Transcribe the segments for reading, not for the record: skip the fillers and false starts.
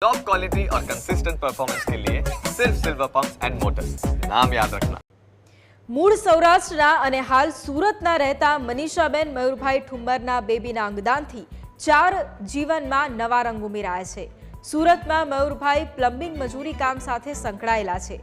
Top quality और consistent performance के लिए सिर्फ सिल्वर पंप्स एंड मोटर्स, नाम याद रखना। મૂળ સૌરાષ્ટ્રના અને હાલ સુરતના રહેતા મનીષાબેન મયુરભાઈ ઠુમ્મરના બેબીના અંગદાનથી 4 જીવનમાં નવા રંગ ઉમેરાયા છે। સુરતમાં મયુરભાઈ પ્લમ્બિંગ મજૂરી કામ સાથે સંકળાયેલા છે।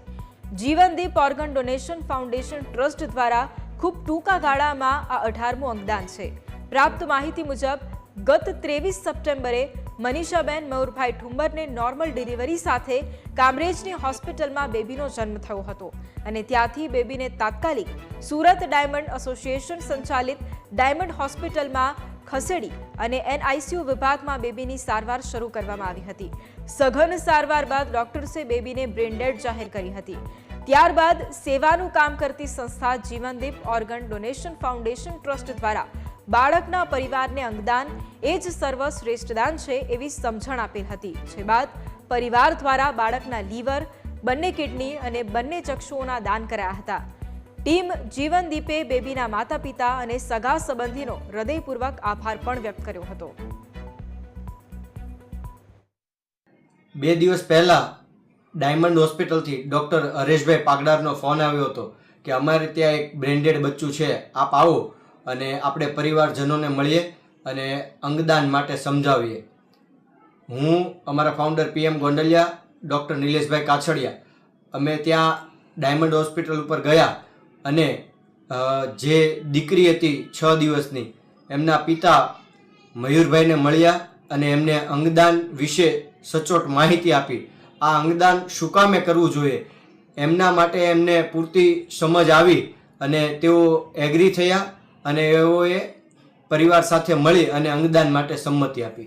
જીવનદીપ ઓર્ગન ડોનેશન ફાઉન્ડેશન ટ્રસ્ટ દ્વારા ખૂબ ટૂંકા ગાળામાં આ 18મું અંગદાન છે। પ્રાપ્ત માહિતી મુજબ ગત 23 સપ્ટેમ્બરે મનીષાબેન મયુરભાઈ ઠુમ્મરને નોર્મલ ડિલિવરી સાથે કામરેજની હોસ્પિટલમાં બેબીનો જન્મ થયો હતો અને ત્યાંથી બેબીને તાત્કાલિક સુરત ડાયમંડ એસોસિએશન સંચાલિત ડાયમંડ હોસ્પિટલમાં ખસેડી અને એનઆઈસીયુ વિભાગમાં બેબીની સારવાર શરૂ કરવામાં આવી હતી। સઘન સારવાર બાદ ડોક્ટર્સે બેબીને બ્રેન ડેડ જાહેર કરી હતી। ત્યારબાદ સેવાનું કામ કરતી સંસ્થા જીવનદીપ ઓર્ગન ડોનેશન ફાઉન્ડેશન ટ્રસ્ટ દ્વારા બાળકના પરિવારને અંગદાન એ જ સર્વશ્રેષ્ઠ દાન છે એવી સમજણ આપેલ હતી। જે બાદ પરિવાર દ્વારા બાળકના લીવર, બંને કિડની અને બંને ચક્ષુઓના દાન કરાયા હતા। ટીમ જીવનદીપે બેબીના માતા પિતા અને સગા સંબંધીનો હૃદયપૂર્વક આભાર પણ વ્યક્ત કર્યો હતો। 2 દિવસ પહેલા ડાયમંડ હોસ્પિટલથી ડૉક્ટર હરેશભાઈ પાગડારનો ફોન આવ્યો હતો કે અમારે ત્યાં એક બ્રેન્ડેડ બચ્ચું છે, આપ આવો અને આપણે પરિવારજનોને મળીએ અને અંગદાન માટે સમજાવીએ। હું અમારા ફાઉન્ડર PM ગોંડલિયા, ડૉક્ટર નિલેશભાઈ કાછડિયા અમે ત્યાં ડાયમંડ હોસ્પિટલ ઉપર ગયા અને જે દીકરી હતી 6 દિવસની એમના પિતા મયુરભાઈને મળ્યા અને એમને અંગદાન વિશે સચોટ માહિતી આપી। આ અંગદાન શું કામે કરવું જોઈએ એમના માટે એમને પૂરતી સમજ આવી અને તેઓ એગ્રી થયા અને એઓએ પરિવાર સાથે મળી અને અંગદાન માટે સંમતિ આપી।